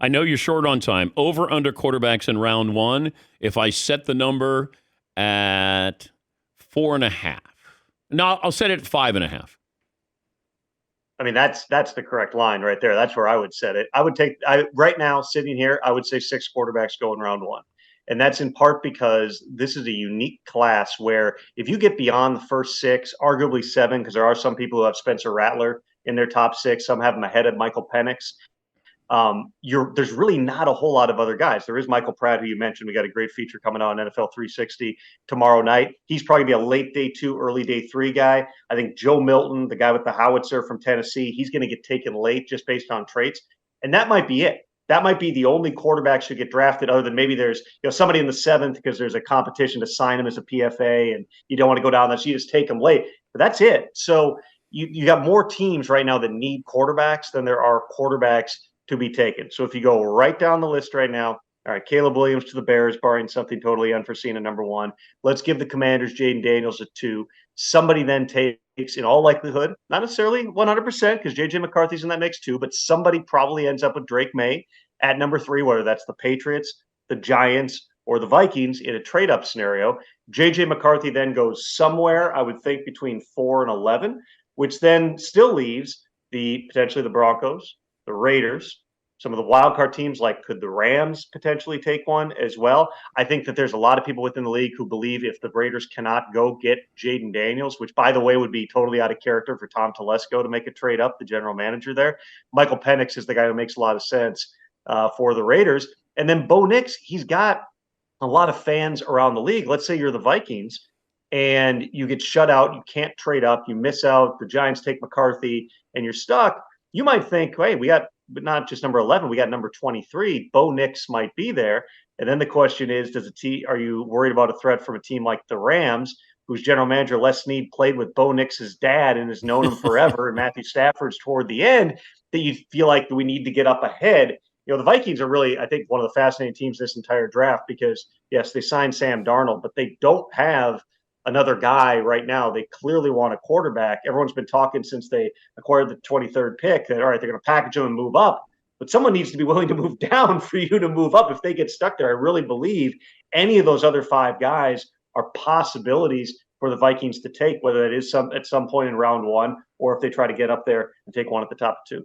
I know you're short on time. Over under quarterbacks in round one. If I set the number at 4.5. No, I'll set it at 5.5. I mean, that's the correct line right there. That's where I would set it. I would take I right now sitting here, I would say six quarterbacks go in round one. And that's in part because this is a unique class where if you get beyond the first six, arguably seven, because there are some people who have Spencer Rattler in their top six, some have him ahead of Michael Penix. There's really not a whole lot of other guys. There is Michael Pratt, who you mentioned. We got a great feature coming on NFL 360 tomorrow night. He's probably be a late day two, early day three guy. I think Joe Milton, the guy with the howitzer from Tennessee, he's going to get taken late just based on traits, and that might be it. That might be the only quarterback should get drafted, other than maybe there's somebody in the seventh because there's a competition to sign him as a PFA, and you don't want to go down that. So you just take him late, but that's it. So you got more teams right now that need quarterbacks than there are quarterbacks to be taken. So if you go right down the list right now, all right, Caleb Williams to the Bears, barring something totally unforeseen at number one. Let's give the Commanders Jaden Daniels at two. Somebody then takes, in all likelihood, not necessarily 100%, because J.J. McCarthy's in that mix too, but somebody probably ends up with Drake May at number three, whether that's the Patriots, the Giants, or the Vikings in a trade-up scenario. J.J. McCarthy then goes somewhere, I would think, between 4 and 11, which then still leaves potentially the Broncos, the Raiders, some of the wild card teams, like could the Rams potentially take one as well? I think that there's a lot of people within the league who believe if the Raiders cannot go get Jaden Daniels, which by the way would be totally out of character for Tom Telesco to make a trade up, the general manager there. Michael Penix is the guy who makes a lot of sense for the Raiders. And then Bo Nix, he's got a lot of fans around the league. Let's say you're the Vikings and you get shut out, you can't trade up, you miss out, the Giants take McCarthy, and you're stuck. You might think, hey, we got not just number 11, we got number 23. Bo Nix might be there. And then the question is, are you worried about a threat from a team like the Rams, whose general manager Les Snead played with Bo Nix's dad and has known him forever, and Matthew Stafford's toward the end, that you feel like we need to get up ahead? The Vikings are really, I think, one of the fascinating teams this entire draft because, yes, they signed Sam Darnold, but they don't have another guy right now. They clearly want a quarterback. Everyone's been talking since they acquired the 23rd pick that, all right, they're going to package him and move up. But someone needs to be willing to move down for you to move up if they get stuck there. I really believe any of those other five guys are possibilities for the Vikings to take, whether it is at some point in round one or if they try to get up there and take one at the top two.